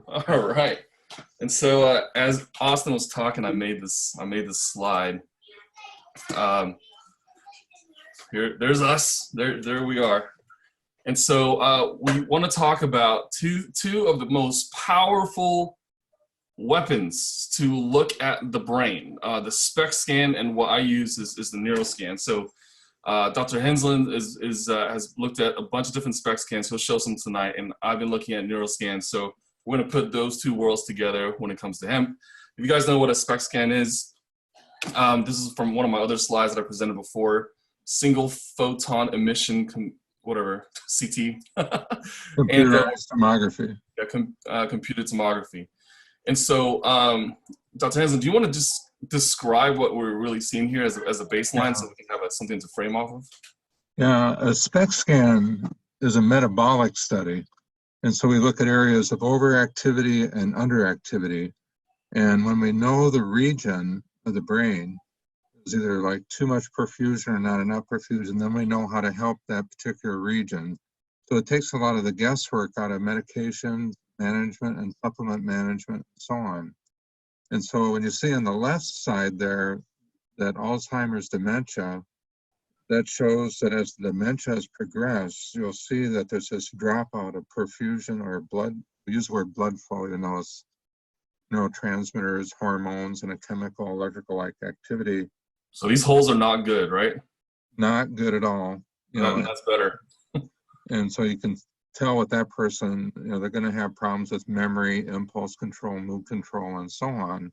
All right. And so as Austin was talking, I made this slide. Um, there's us. There we are. And so we want to talk about two of the most powerful weapons to look at the brain. The SPECT scan, and what I use is the Neuro Scan. So Dr. Hensland has looked at a bunch of different SPECT scans. He'll show some tonight, and I've been looking at Neuro Scan. So we're going to put those two worlds together when it comes to hemp. If you guys know what a SPECT scan is, this is from one of my other slides that I presented before. Single photon emission, whatever, CT. Computerized tomography. Yeah, computed tomography. And so, Dr. Hansen, do you want to just describe what we're really seeing here as a baseline, so we can have something to frame off of? Yeah, a SPECT scan is a metabolic study. And so we look at areas of overactivity and underactivity. And when we know the region of the brain, is either like too much perfusion or not enough perfusion, then we know how to help that particular region. So it takes a lot of the guesswork out of medication management and supplement management and so on. And so when you see on the left side there that Alzheimer's dementia, that shows that as the dementia has progressed, you'll see that there's this dropout of perfusion or blood. We use the word blood flow, you know, it's neurotransmitters, hormones, and a chemical electrical-like activity. So these holes are not good, right? Not good at all. You know, that's better. And so you can tell with that person, you know, they're going to have problems with memory, impulse control, mood control, and so on,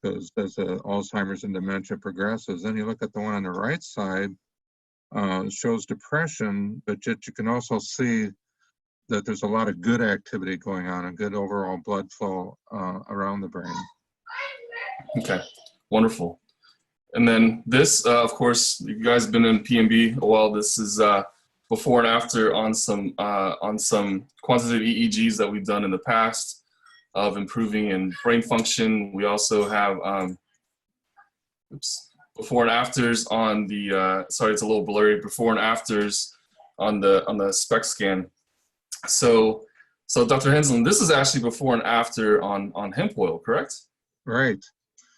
because as the Alzheimer's and dementia progresses. Then you look at the one on the right side, shows depression, but yet you can also see that there's a lot of good activity going on, a good overall blood flow around the brain. Okay, wonderful. And then this, of course, you guys have been in PMB a while. This is before and after on some quantitative EEGs that we've done in the past of improving in brain function. We also have before and afters on the sorry, it's a little blurry. Before and afters on the SPECT scan. So Dr. Henslin, this is actually before and after on hemp oil, correct? Right.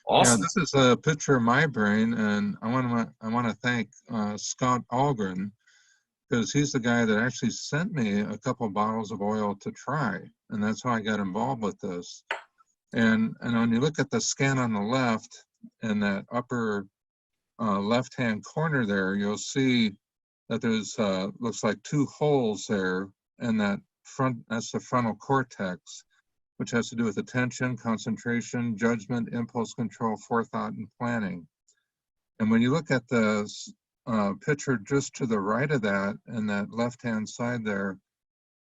Awesome. Yeah, this is a picture of my brain, and I want to thank Scott Algren, because he's the guy that actually sent me a couple bottles of oil to try, and that's how I got involved with this. And when you look at the scan on the left, in that upper left-hand corner there, you'll see that there's looks like two holes there, and that's the frontal cortex, which has to do with attention, concentration, judgment, impulse control, forethought, and planning. And when you look at the picture just to the right of that, and that left-hand side there,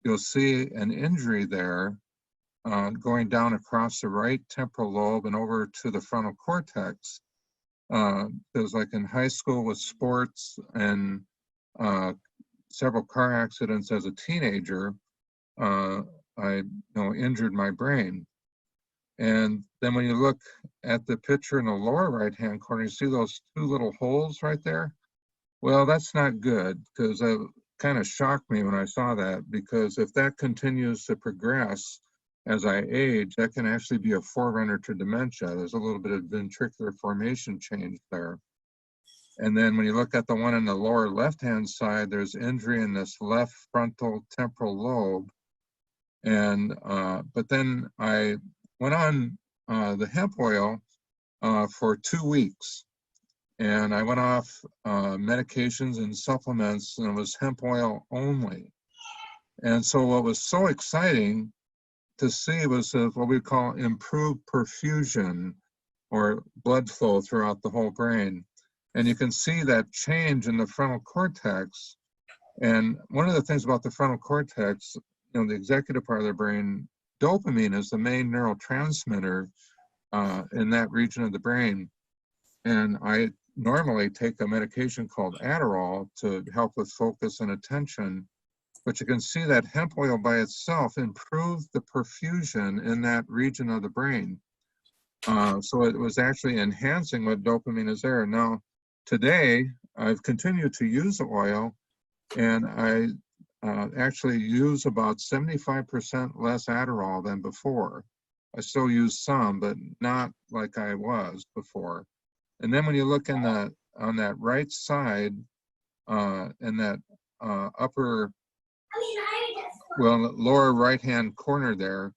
you'll see an injury there going down across the right temporal lobe and over to the frontal cortex. It was like in high school with sports and several car accidents as a teenager. I injured my brain. And then when you look at the picture in the lower right-hand corner, you see those two little holes right there? Well, that's not good, because it kind of shocked me when I saw that, because if that continues to progress as I age, that can actually be a forerunner to dementia. There's a little bit of ventricular formation change there. And then when you look at the one in the lower left-hand side, there's injury in this left frontal temporal lobe. And but then I went on the hemp oil for 2 weeks, and I went off medications and supplements, and it was hemp oil only. And so what was so exciting to see was what we call improved perfusion, or blood flow throughout the whole brain. And you can see that change in the frontal cortex. And one of the things about the frontal cortex, the executive part of the brain, dopamine is the main neurotransmitter in that region of the brain. And I normally take a medication called Adderall to help with focus and attention. But you can see that hemp oil by itself improved the perfusion in that region of the brain. So it was actually enhancing what dopamine is there. Now, today, I've continued to use the oil, and actually use about 75% less Adderall than before. I still use some, but not like I was before. And then when you look in the on that right side, in that upper, well, lower right-hand corner there,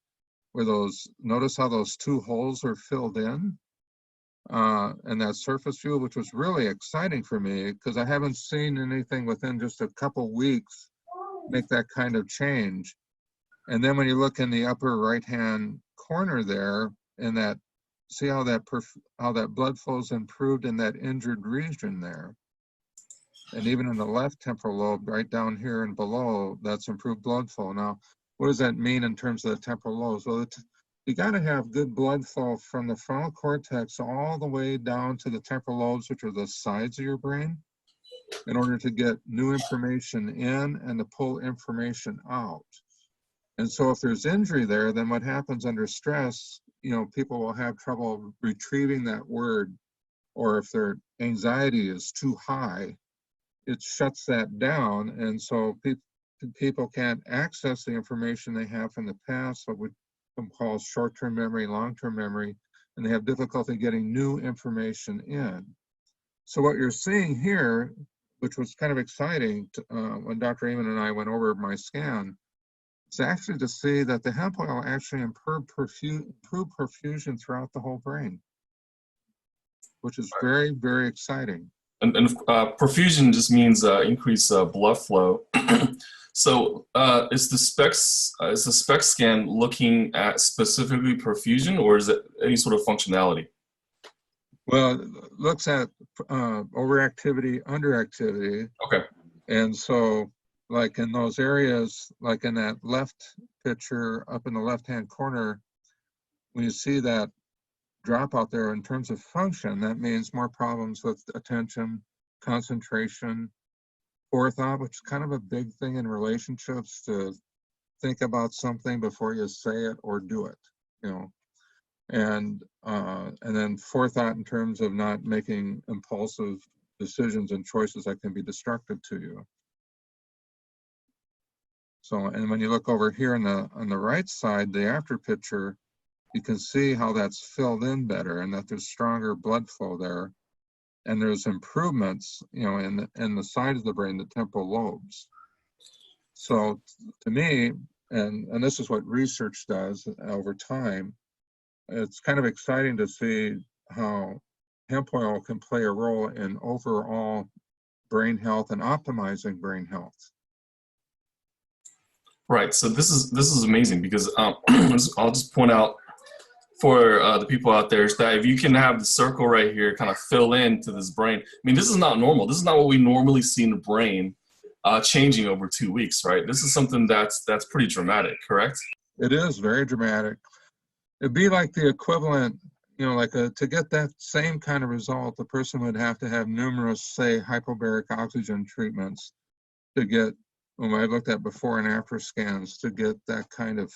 where those, notice how those two holes are filled in, and that surface view, which was really exciting for me because I haven't seen anything within just a couple weeks make that kind of change. And then when you look in the upper right-hand corner there, in that, see how that blood flow's improved in that injured region there. And even in the left temporal lobe, right down here and below, that's improved blood flow. Now, what does that mean in terms of the temporal lobes? Well, you got to have good blood flow from the frontal cortex all the way down to the temporal lobes, which are the sides of your brain, in order to get new information in and to pull information out. And so if there's injury there, then what happens under stress, people will have trouble retrieving that word, or if their anxiety is too high, it shuts that down. And so people can't access the information they have from the past, what we call short-term memory, long-term memory, and they have difficulty getting new information in. So what you're seeing here, which was kind of exciting when Dr. Amen and I went over my scan, is actually to see that the hemp oil actually improved perfusion throughout the whole brain, which is very, very exciting. And perfusion just means increased blood flow. So is the SPECT scan looking at specifically perfusion, or is it any sort of functionality? Well, it looks at overactivity, underactivity. Okay. And so, like in those areas, like in that left picture up in the left-hand corner, when you see that drop out there in terms of function, that means more problems with attention, concentration, forethought, which is kind of a big thing in relationships, to think about something before you say it or do it, and then forethought in terms of not making impulsive decisions and choices that can be destructive to you. So, and when you look over here on the right side, the after picture, you can see how that's filled in better and that there's stronger blood flow there. And there's improvements, in the side of the brain, the temporal lobes. So to me, and this is what research does over time, it's kind of exciting to see how hemp oil can play a role in overall brain health and optimizing brain health. Right. So this is amazing because I'll just point out for the people out there is that if you can have the circle right here kind of fill into this brain, I mean, this is not normal. This is not what we normally see in the brain changing over 2 weeks, right? This is something that's pretty dramatic, correct? It is very dramatic. It'd be like the equivalent, to get that same kind of result, the person would have to have numerous, say, hypobaric oxygen treatments to get, when I looked at before and after scans, to get that kind of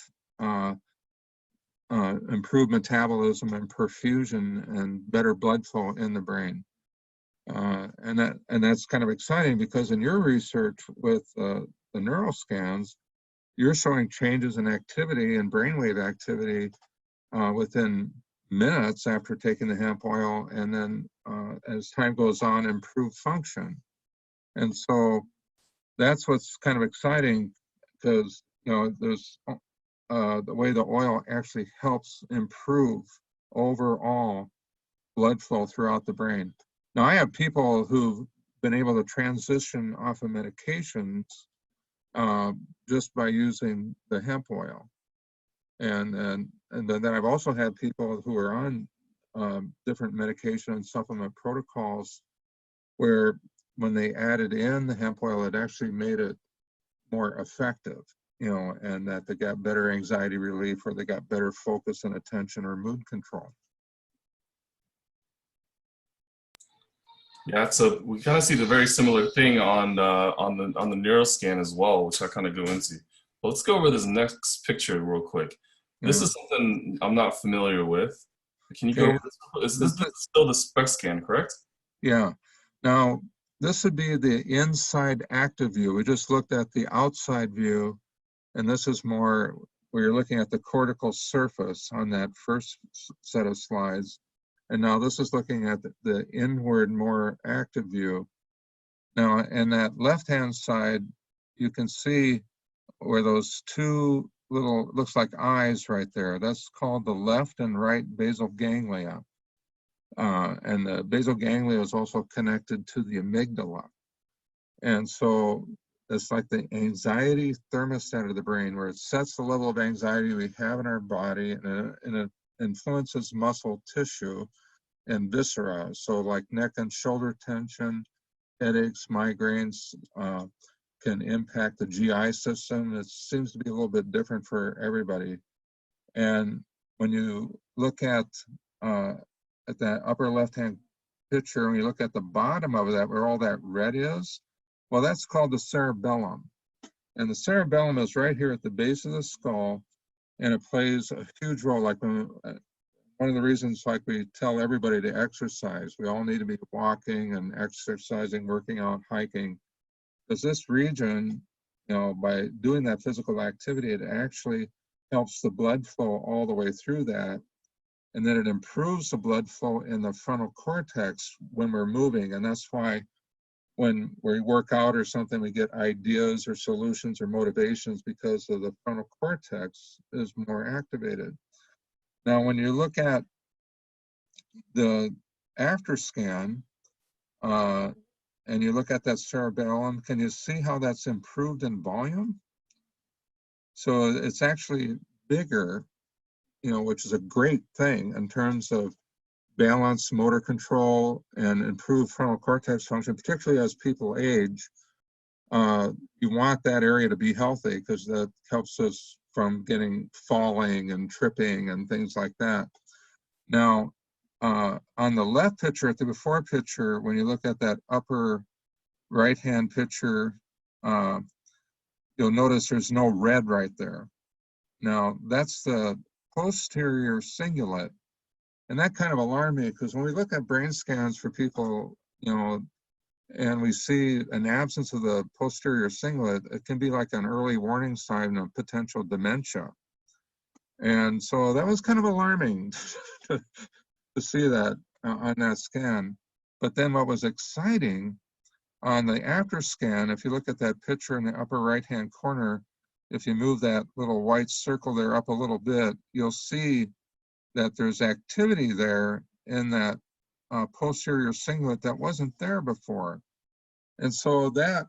improved metabolism and perfusion and better blood flow in the brain. And that's kind of exciting because in your research with the Neuro Scans, you're showing changes in activity and brainwave activity within minutes after taking the hemp oil, and then as time goes on, improve function. And so that's what's kind of exciting, because there's the way the oil actually helps improve overall blood flow throughout the brain. Now, I have people who've been able to transition off of medications just by using the hemp oil. And then I've also had people who are on different medication and supplement protocols where when they added in the hemp oil, it actually made it more effective, and that they got better anxiety relief, or they got better focus and attention or mood control. Yeah, so we kind of see the very similar thing on the Neuro Scan as well, which I kind of go into. But let's go over this next picture real quick. This is something I'm not familiar with. Can you go over this? Is this still the SPECT scan, correct? Yeah. Now, this would be the inside active view. We just looked at the outside view, and this is more where you're looking at the cortical surface on that first set of slides. And now this is looking at the inward, more active view. Now, in that left-hand side, you can see where those two little, looks like eyes right there. That's called the left and right basal ganglia. And the basal ganglia is also connected to the amygdala. And so it's like the anxiety thermostat of the brain, where it sets the level of anxiety we have in our body, and it influences muscle tissue and viscera. So like neck and shoulder tension, headaches, migraines, can impact the GI system. It seems to be a little bit different for everybody. And when you look at that upper left-hand picture, when you look at the bottom of that, where all that red is, well, that's called the cerebellum. And the cerebellum is right here at the base of the skull, and it plays a huge role. Like one of the reasons, like we tell everybody to exercise, we all need to be walking and exercising, working out, hiking, because this region, by doing that physical activity, it actually helps the blood flow all the way through that. And then it improves the blood flow in the frontal cortex when we're moving. And that's why when we work out or something, we get ideas or solutions or motivations, because of the frontal cortex is more activated. Now, when you look at the after scan, and you look at that cerebellum, can you see how that's improved in volume? So it's actually bigger, which is a great thing in terms of balance, motor control, and improved frontal cortex function, particularly as people age. You want that area to be healthy, because that helps us from falling and tripping and things like that. Now, on the left picture, at the before picture, when you look at that upper right-hand picture, you'll notice there's no red right there. Now, that's the posterior cingulate. And that kind of alarmed me, because when we look at brain scans for people, and we see an absence of the posterior cingulate, it can be like an early warning sign of potential dementia. And so that was kind of alarming to see that on that scan. But then what was exciting on the after scan, if you look at that picture in the upper right-hand corner, if you move that little white circle there up a little bit, you'll see that there's activity there in that posterior cingulate that wasn't there before. And so that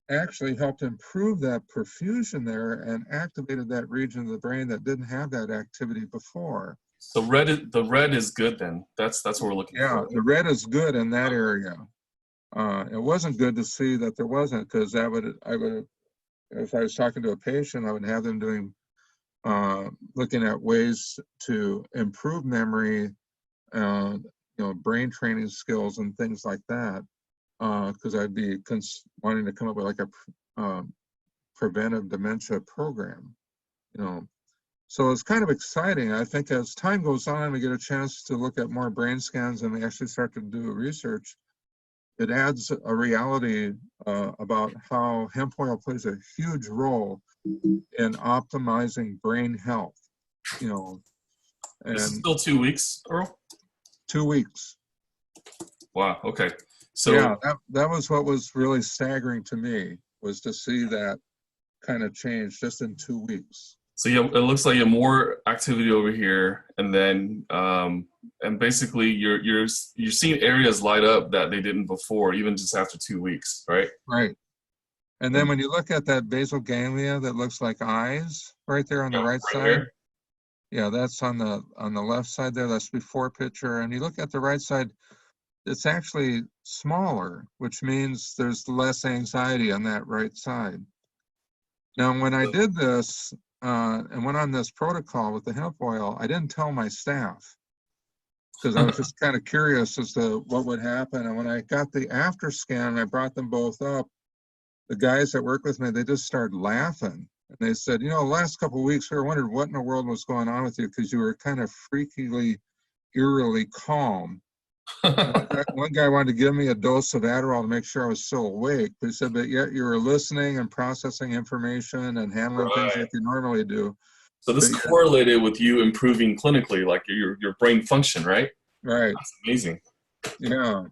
actually helped improve that perfusion there and activated that region of the brain that didn't have that activity before. So the red is good then. That's what we're looking for. Yeah, the red is good in that area. It wasn't good to see that there wasn't, because I would, if I was talking to a patient, I would have them doing looking at ways to improve memory, brain training skills and things like that, because I'd be wanting to come up with like a preventive dementia program, So it's kind of exciting. I think as time goes on, we get a chance to look at more brain scans and we actually start to do research. It adds a reality about how hemp oil plays a huge role in optimizing brain health, And this is still 2 weeks, Earl? 2 weeks. Wow. Okay. So yeah, that was what was really staggering to me, was to see that kind of change just in 2 weeks. So yeah, it looks like you have more activity over here, and then and basically you're seeing areas light up that they didn't before, even just after 2 weeks, right? Right. And then when you look at that basal ganglia that looks like eyes right there on the right side, here. Yeah, that's on the left side there. That's before picture. And you look at the right side, it's actually smaller, which means there's less anxiety on that right side. Now, when I did this and went on this protocol with the hemp oil, I didn't tell my staff, because I was just kind of curious as to what would happen. And when I got the after scan, I brought them both up. The guys that work with me, they just started laughing. And they said, the last couple of weeks, we were wondering what in the world was going on with you, because you were kind of freakily, eerily calm. One guy wanted to give me a dose of Adderall to make sure I was still awake. But he said, but yet you were listening and processing information and handling things Right. like you normally do. So this But yet, correlated with you improving clinically, like your brain function, right? right, That's amazing. yeah.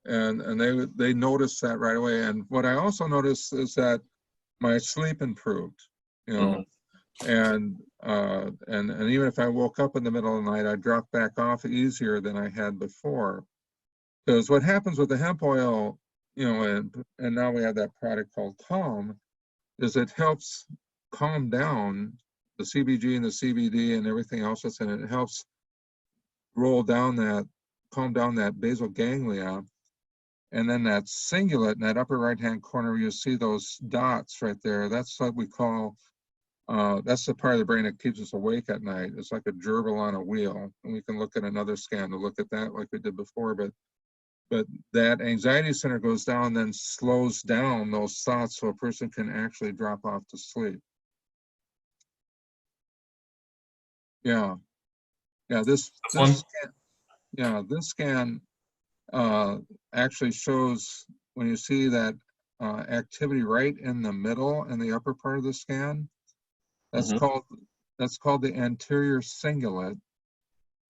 And they noticed that right away. And what I also noticed is that my sleep improved, you know, Hmm. and even if I woke up in the middle of the night, I dropped back off easier than I had before. Because what happens with the hemp oil, and now we have that product called Calm, is it helps calm down the CBG and the CBD and everything else that's in it. It helps roll down that, calm down that basal ganglia. And then that cingulate in that upper right-hand corner, you see those dots right there. That's what we call, that's the part of the brain that keeps us awake at night. It's like a gerbil on a wheel. And we can look at another scan to look at that like we did before. But that anxiety center goes down, then slows down those thoughts so a person can actually drop off to sleep. Yeah, yeah. That's one. This scan uh, actually shows when you see that activity right in the middle in the upper part of the scan. That's Hmm. called that's called the anterior cingulate.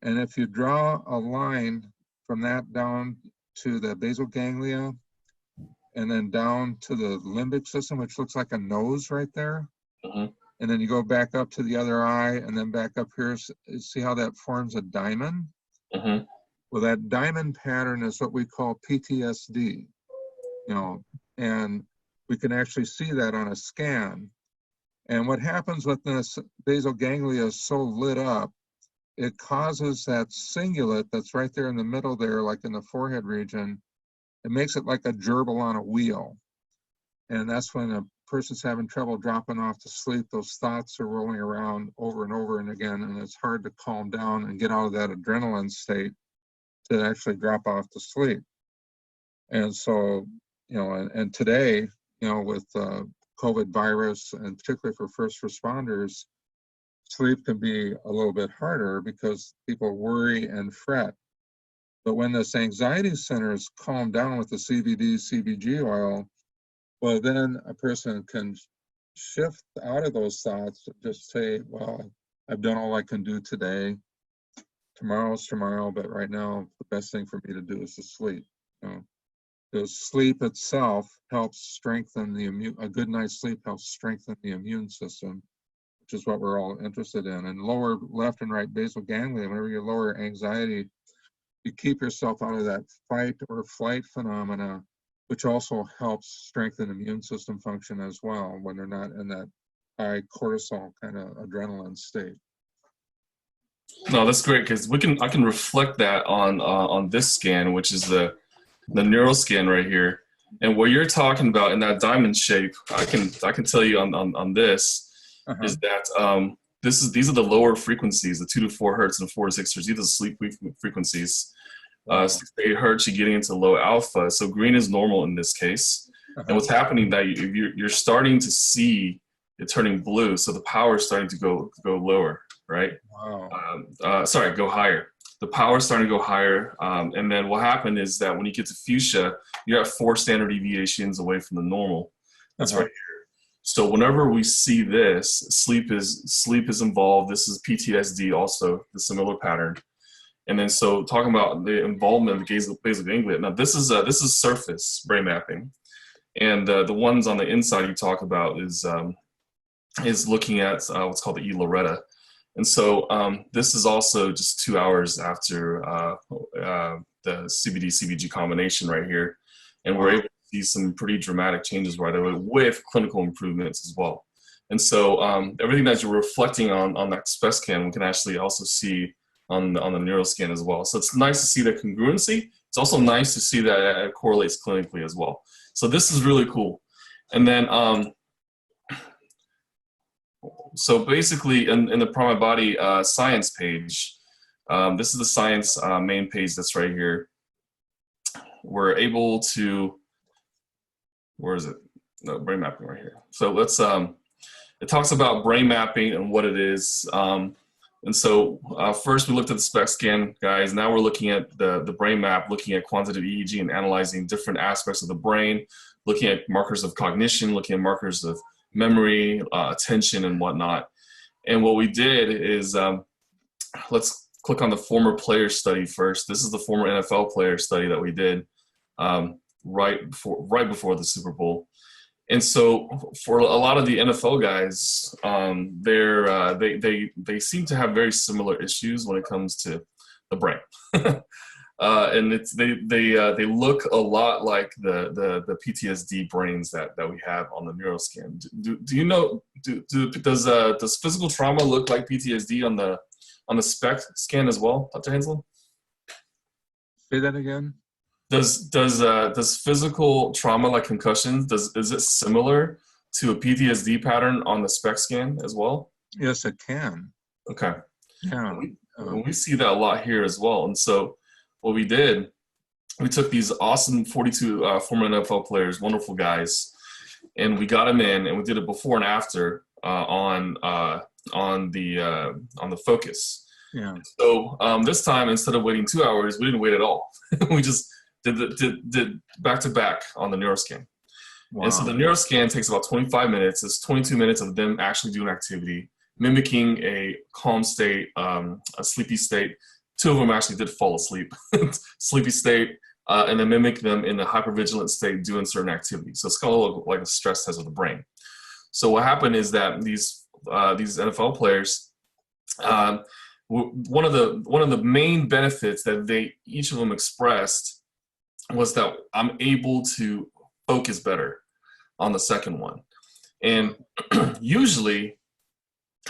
And if you draw a line from that down to the basal ganglia, and then down to the limbic system, which looks like a nose right there. Hmm. And then you go back up to the other eye and then back up here. See how that forms a diamond? Hmm. Well, that diamond pattern is what we call PTSD, you know, and we can actually see that on a scan. And what happens when this basal ganglia is so lit up, it causes that cingulate that's right there in the middle there, like in the forehead region, it makes it like a gerbil on a wheel. And that's when a person's having trouble dropping off to sleep. Those thoughts are rolling around over and over and again, and it's hard to calm down and get out of that adrenaline state to actually drop off to sleep. And so, and today, with COVID virus, and particularly for first responders, sleep can be a little bit harder because people worry and fret. But when this anxiety center is calmed down with the CBD CBG oil, well, then a person can shift out of those thoughts, just say, well, I've done all I can do today. Tomorrow's tomorrow, but right now, the best thing for me to do is to sleep. You know, because sleep itself helps strengthen the immune, a good night's sleep helps strengthen the immune system, which is what we're all interested in. And lower left and right basal ganglia, whenever you lower anxiety, you keep yourself out of that fight or flight phenomena, which also helps strengthen immune system function as well when they're not in that high cortisol kind of adrenaline state. No, that's great because I can reflect that on this scan, which is the Neuro Scan right here. And what you're talking about in that diamond shape, I can tell you on this Uh-huh. is that these are the lower frequencies, the 2 to 4 hertz and 4 to 6 hertz. These are the sleep frequencies. Wow. 6 to 8 hertz, you're getting into low alpha. So green is normal in this case. And Uh-huh. what's happening that you're starting to see it turning blue. So the power is starting to go lower, right? Wow. Sorry, go higher. The power is starting to go higher. And then what happened is that when you get to fuchsia, you're at 4 standard deviations away from the normal. That's right Uh-huh. here. So whenever we see this, sleep is involved. This is PTSD also, the similar pattern. And then so talking about the involvement of the basal ganglia. Now this is surface brain mapping, and the ones on the inside you talk about is looking at what's called the E Loretta. And so this is also just 2 hours after the CBD CBG combination right here, and we're Wow. able to see some pretty dramatic changes right away with clinical improvements as well. And so everything that you're reflecting on that SPECT scan, we can actually also see on the Neuro Scan as well. So it's nice to see the congruency. It's also nice to see that it correlates clinically as well. So this is really cool. And then so basically in the Prime Body science page, this is the science main page that's right here. We're able to, where is it? No, brain mapping right here. So let's, it talks about brain mapping and what it is. And so first we looked at the SPECT scan, guys. Now we're looking at the brain map, looking at quantitative EEG and analyzing different aspects of the brain, looking at markers of cognition, looking at markers of memory, attention, and whatnot. And what we did is, let's click on the former player study first. This is the former NFL player study that we did right before the Super Bowl. And so for a lot of the NFL guys, they seem to have very similar issues when it comes to the brain. And they look a lot like the PTSD brains that we have on the Neuro Scan. Do you know, does physical trauma look like PTSD on the SPECT scan as well, Dr. Hensel? Say that again. Does physical trauma like concussions, is it similar to a PTSD pattern on the SPECT scan as well? Yes, it can. Okay. Yeah. We see that a lot here as well. And so what we did, we took these awesome 42 former NFL players, wonderful guys, and we got them in, and we did it before and after on the focus. Yeah. So this time, instead of waiting 2 hours, we didn't wait at all. We just did back to back on the Neuro Scan. Wow. And so the Neuro Scan takes about 25 minutes. It's 22 minutes of them actually doing activity, mimicking a calm state, a sleepy state. Two of them actually did fall asleep, sleepy state, and then mimic them in a hypervigilant state doing certain activities. So it's kind of look like a stress test of the brain. So what happened is that these NFL players, one of the main benefits that each of them expressed was that I'm able to focus better on the second one. And usually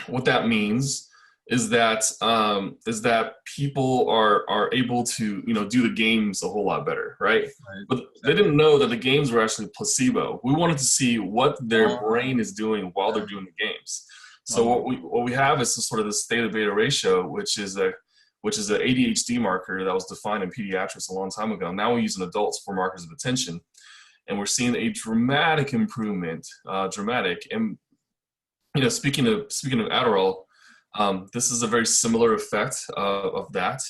what that means is that people are able to, do the games a whole lot better, right? But they didn't know that the games were actually placebo. We wanted to see what their brain is doing while they're doing the games. So what we have is sort of this theta beta ratio, which is an ADHD marker that was defined in pediatrics a long time ago. Now we use in adults for markers of attention, and we're seeing a dramatic improvement. And speaking of Adderall, this is a very similar effect of that.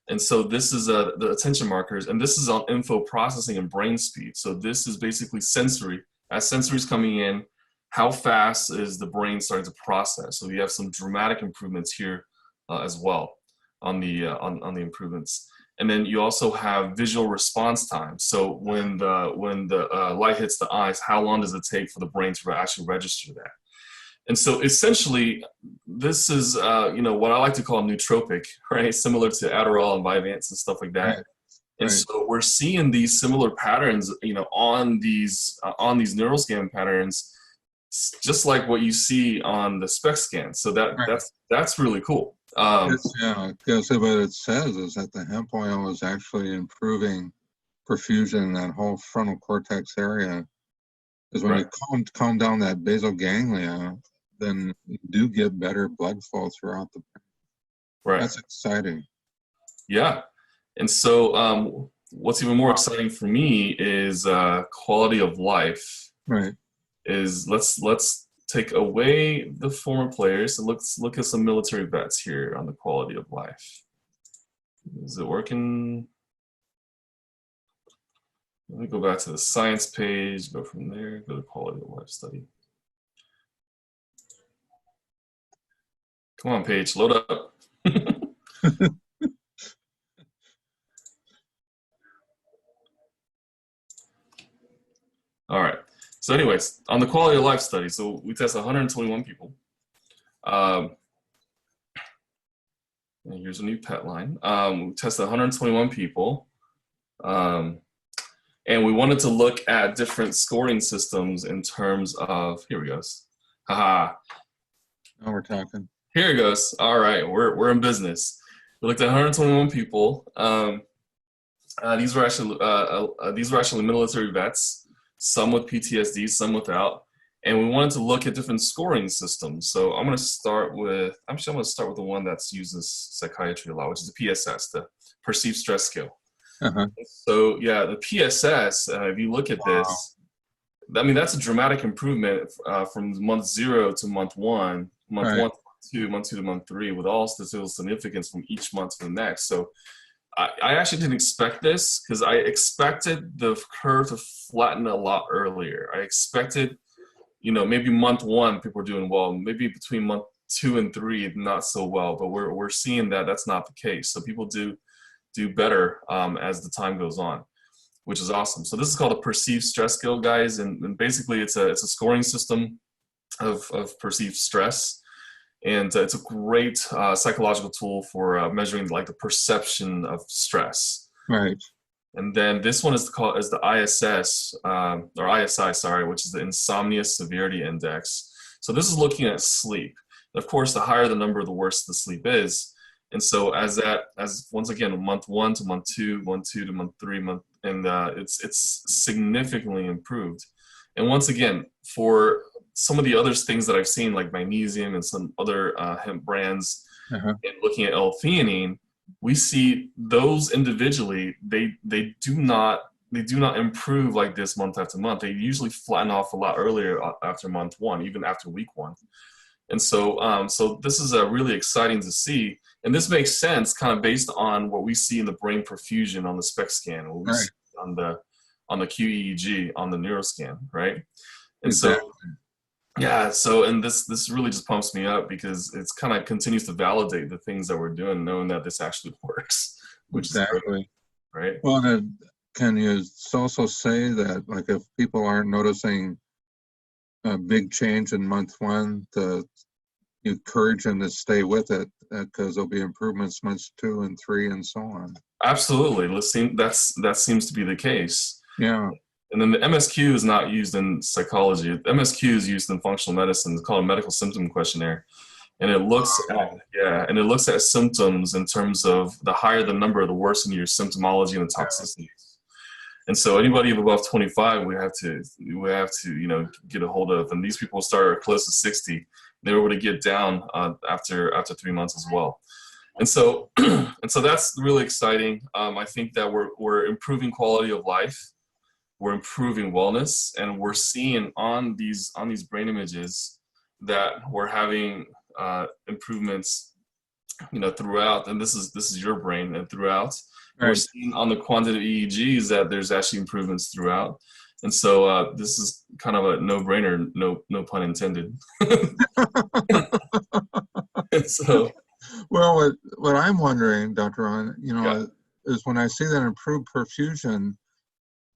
And so this is the attention markers, and this is on info processing and brain speed. So this is basically sensory. As sensory is coming in, how fast is the brain starting to process? So we have some dramatic improvements here as well on the improvements. And then you also have visual response time. So when the light hits the eyes, how long does it take for the brain to actually register that? And so essentially, this is what I like to call nootropic, right? Similar to Adderall and Vyvanse and stuff like that. Right. And so we're seeing these similar patterns, on these neural scan patterns, just like what you see on the SPECT scan. So that's really cool. Because what it says is that the hemp oil is actually improving perfusion in that whole frontal cortex area. Because when you calm down that basal ganglia, then you do get better blood flow throughout the brain. Right. That's exciting. Yeah. And so what's even more exciting for me is quality of life. Right. Is let's take away the former players and let's look at some military vets here on the quality of life. Is it working? Let me go back to the science page, go from there, go to quality of life study. Come on, page, load up. All right. So anyways, on the quality of life study, so we tested 121 people. And here's a new pet line. We tested 121 people. And we wanted to look at different scoring systems in terms of, here we go. Haha. Now we're talking. Here it goes. All right, we're in business. We looked at 121 people. These were actually military vets. Some with PTSD, some without, and we wanted to look at different scoring systems. So I'm going to start with the one that's used in psychiatry a lot, which is the PSS, the Perceived Stress Scale. Uh-huh. So yeah, the PSS. If you look at this, I mean that's a dramatic improvement from month 0 to month 1, month 1 to month month two to month three, with all statistical significance from each month to the next. So I actually didn't expect this, because I expected the curve to flatten a lot earlier. I expected, maybe month one people were doing well, maybe between month two and three not so well, but we're seeing that that's not the case. So people do better as the time goes on, which is awesome. So this is called a perceived stress scale, guys, and basically it's a scoring system of perceived stress. And it's a great psychological tool for measuring like the perception of stress. Right. And then this one is called as the ISS or ISI, sorry, which is the Insomnia Severity Index. So this is looking at sleep. Of course, the higher the number, the worse the sleep is. And so as once again, month one to month two to month three, and it's significantly improved. And once again, for some of the other things that I've seen, like magnesium and some other hemp brands, and looking at L-theanine, we see those individually, they do not improve like this month after month. They usually flatten off a lot earlier after month one, even after week one. And so so this is really exciting to see, and this makes sense kind of based on what we see in the brain perfusion on the SPECT scan, what we see on the QEEG on the Neuro Scan, right? And Exactly. so yeah, so and this really just pumps me up, because it's kind of continues to validate the things that we're doing, knowing that this actually works, which is great, right? Well, then, can you also say that, like, if people aren't noticing a big change in month one, to encourage them to stay with it, because there'll be improvements months 2 and 3 and so on? Absolutely. That seems to be the case. Yeah. And then the MSQ is not used in psychology. MSQ is used in functional medicine. It's called a medical symptom questionnaire. And it looks at symptoms in terms of the higher the number, the worse in your symptomology and the toxicities. And so anybody above 25, we have to get a hold of. And these people started close to 60. They were able to get down after 3 months as well. And so that's really exciting. I think that we're improving quality of life. We're improving wellness, and we're seeing on these brain images that we're having improvements, throughout. And this is your brain, and throughout. Right. We're seeing on the quantitative EEGs that there's actually improvements throughout. And so this is kind of a no-brainer, no pun intended. And so, well, what I'm wondering, Dr. Ron, is when I see that improved perfusion,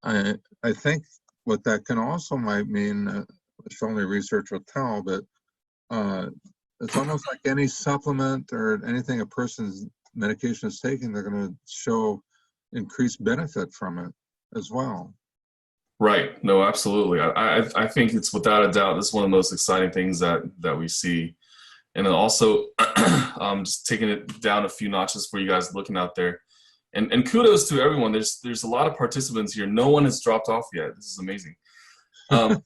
I think what that can also might mean, which only research will tell, but it's almost like any supplement or anything a person's medication is taking, they're going to show increased benefit from it as well. Right. No, absolutely. I think it's without a doubt, this is one of the most exciting things that we see. And then also just taking it down a few notches for you guys looking out there. And kudos to everyone. There's a lot of participants here. No one has dropped off yet. This is amazing. And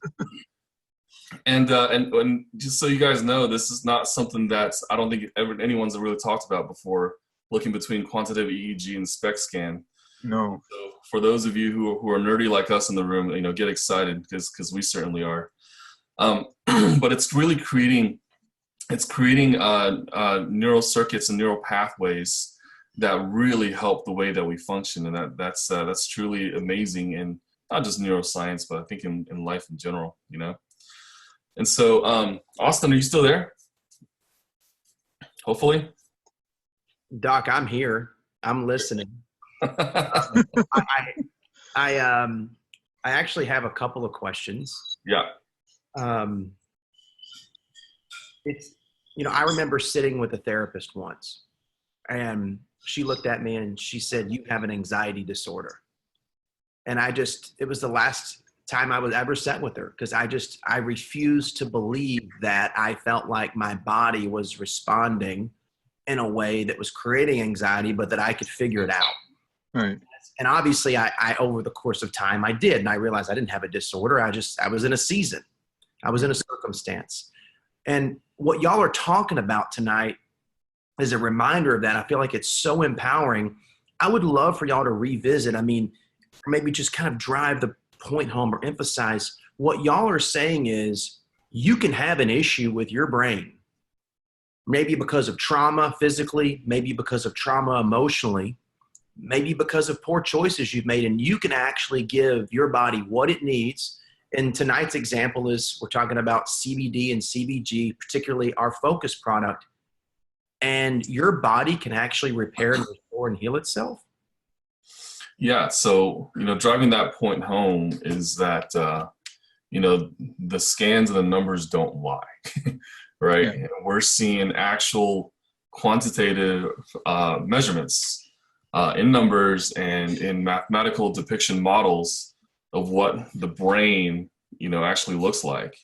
just so you guys know, this is not something that I don't think anyone's really talked about before, looking between quantitative EEG and SPECT scan. No. So for those of you who are nerdy like us in the room, get excited, because we certainly are. But it's really creating neural circuits and neural pathways that really help the way that we function, and that's truly amazing in not just neuroscience, but I think in life in general, And so, Austin, are you still there? Hopefully. Doc, I'm here. I'm listening. I actually have a couple of questions. Yeah. It's I remember sitting with a therapist once, and she looked at me and she said, "You have an anxiety disorder." And it was the last time I was ever sat with her, because I refused to believe that I felt like my body was responding in a way that was creating anxiety, but that I could figure it out. Right. And obviously I over the course of time, I did. And I realized I didn't have a disorder. I was in a season. I was in a circumstance. And what y'all are talking about tonight is a reminder of that. I feel like it's so empowering. I would love for y'all to revisit. Or maybe just kind of drive the point home or emphasize what y'all are saying is you can have an issue with your brain maybe because of trauma physically, maybe because of trauma emotionally, maybe because of poor choices you've made, and you can actually give your body what it needs. And tonight's example is we're talking about CBD and CBG, particularly our focus product, and your body can actually repair and restore and heal itself. Yeah. So, driving that point home is that, the scans and the numbers don't lie, right? Yeah. We're seeing actual quantitative measurements in numbers and in mathematical depiction models of what the brain, actually looks like.